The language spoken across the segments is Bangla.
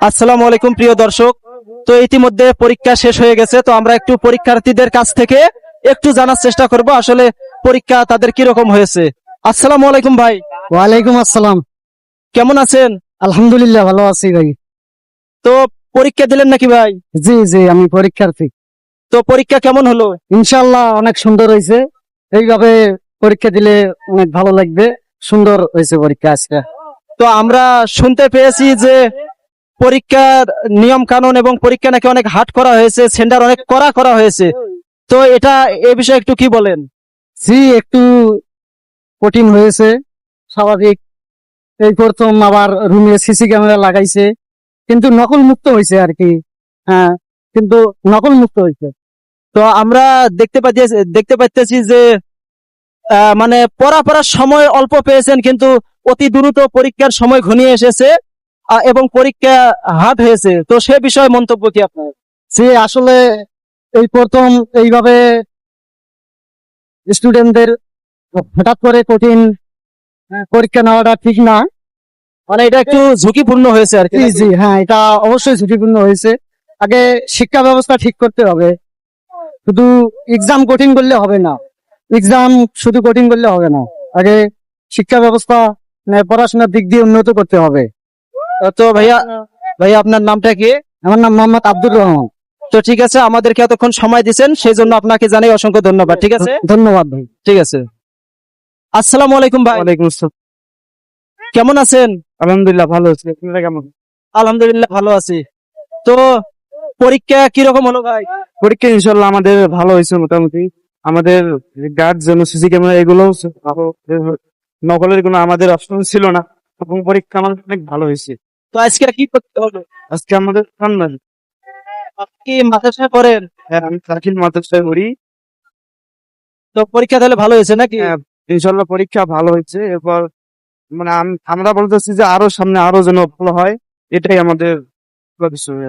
আসসালামু আলাইকুম প্রিয় দর্শক। তো ইতিমধ্যে পরীক্ষা শেষ হয়ে গেছে, তো আমরা একটু পরীক্ষার্থীদের কাছ থেকে একটু জানার চেষ্টা করব আসলে পরীক্ষা তাদের কিরকম হয়েছে। আসসালামু আলাইকুম ভাই। ওয়ালাইকুম আসসালাম। কেমন আছেন? আলহামদুলিল্লাহ ভালো আছি ভাই। তো পরীক্ষা দিলেন নাকি ভাই? জি জি, আমি পরীক্ষার্থী। তো পরীক্ষা কেমন হলো? ইনশাআল্লাহ অনেক সুন্দর হয়েছে। এইভাবে পরীক্ষা দিলে অনেক ভালো লাগবে। সুন্দর হয়েছে পরীক্ষা আজকে। তো আমরা শুনতে পেয়েছি যে পরীক্ষার নিয়ম কানুন এবং পরীক্ষা নাকি অনেক হার্ড করা হয়েছে, সেন্টার অনেক কড়া করা হয়েছে। তো এটা এ বিষয়ে একটু কি বলেন? জি, একটু কঠিন হয়েছে, স্বাভাবিক। এই প্রথম আবার রুমে সিসি ক্যামেরা লাগাইছে, কিন্তু নকল মুক্ত হয়েছে আর কি। হ্যাঁ, কিন্তু নকল মুক্ত হয়েছে। তো আমরা দেখতে পাইতেছি যে মানে পড়ার সময় অল্প পেয়েছেন, কিন্তু অতি দ্রুত পরীক্ষার সময় ঘনিয়ে এসেছে এবং পরীক্ষা হার্ড হয়েছে। তো সে বিষয়ে মন্তব্য কি আপনার? যে আসলে এই প্রথম এইভাবে স্টুডেন্টদের হঠাৎ করে কঠিন পরীক্ষা নেওয়াটা ঠিক না। মানে এটা একটু ঝুঁকিপূর্ণ হয়েছে আর কি। জি জি, হ্যাঁ, এটা অবশ্যই ঝুঁকিপূর্ণ হয়েছে। আগে শিক্ষা ব্যবস্থা ঠিক করতে হবে। শুধু এক্সাম কঠিন করলে হবে না, এক্সাম শুধু কঠিন করলে হবে না। আগে শিক্ষা ব্যবস্থা পড়াশোনার দিক দিয়ে উন্নত করতে হবে। তো ভাইয়া ভাইয়া আপনার নামটা কি? আমার নাম মোহাম্মদ আব্দুর রহমান। তো ঠিক আছে, আমাদেরকে এতক্ষণ সময় দিয়েছেন সেই জন্য আপনাকে জানাই অসংখ্য ধন্যবাদ। ঠিক আছে, ধন্যবাদ ভাই। ঠিক আছে। আসসালামু আলাইকুম ভাই। ওয়ালাইকুম আসসালাম। কেমন আছেন? আলহামদুলিল্লাহ ভালো আছি, আপনারা কেমন? আলহামদুলিল্লাহ ভালো আছি। তো পরীক্ষা কিরকম হলো ভাই? পরীক্ষা ইনশাল্লাহ আমাদের ভালো হয়েছে মোটামুটি। আমাদের গার্ড যেন সিসি ক্যামেরা এগুলো নকলের কোনো আমাদের অপশন ছিল না, এবং পরীক্ষা আমাদের অনেক ভালো হয়েছে। তো আজকে কি করতে হলো? আজকে আমাদের ঠান্ডা। আপনি কি মাদ্রাসা করেন? হ্যাঁ, আমি দাখিল মাদ্রাসায় পড়ি। তো পরীক্ষা তাহলে ভালো হয়েছে নাকি? হ্যাঁ, ইনশাল্লাহ পরীক্ষা ভালো হয়েছে। এরপর মানে আমরা বলতেছি যে আরো সামনে আরো যেন ভালো হয়, এটাই আমাদের বিষয়।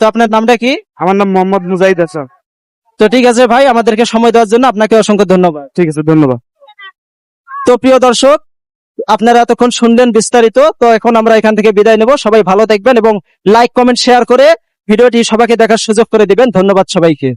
তো আপনার নামটা কি? আমার নাম মোহাম্মদ মুজাহিদ হাসান। তো ঠিক আছে ভাই, আমাদেরকে সময় দেওয়ার জন্য আপনাকে অসংখ্য ধন্যবাদ। ঠিক আছে, ধন্যবাদ। তো প্রিয় দর্শক, আপনারা এতক্ষণ শুনলেন বিস্তারিত। তো এখন আমরা এখান থেকে বিদায় নেব। সবাই ভালো থাকবেন এবং লাইক কমেন্ট শেয়ার করে ভিডিওটি সবাইকে দেখার সুযোগ করে দিবেন। ধন্যবাদ সবাইকে।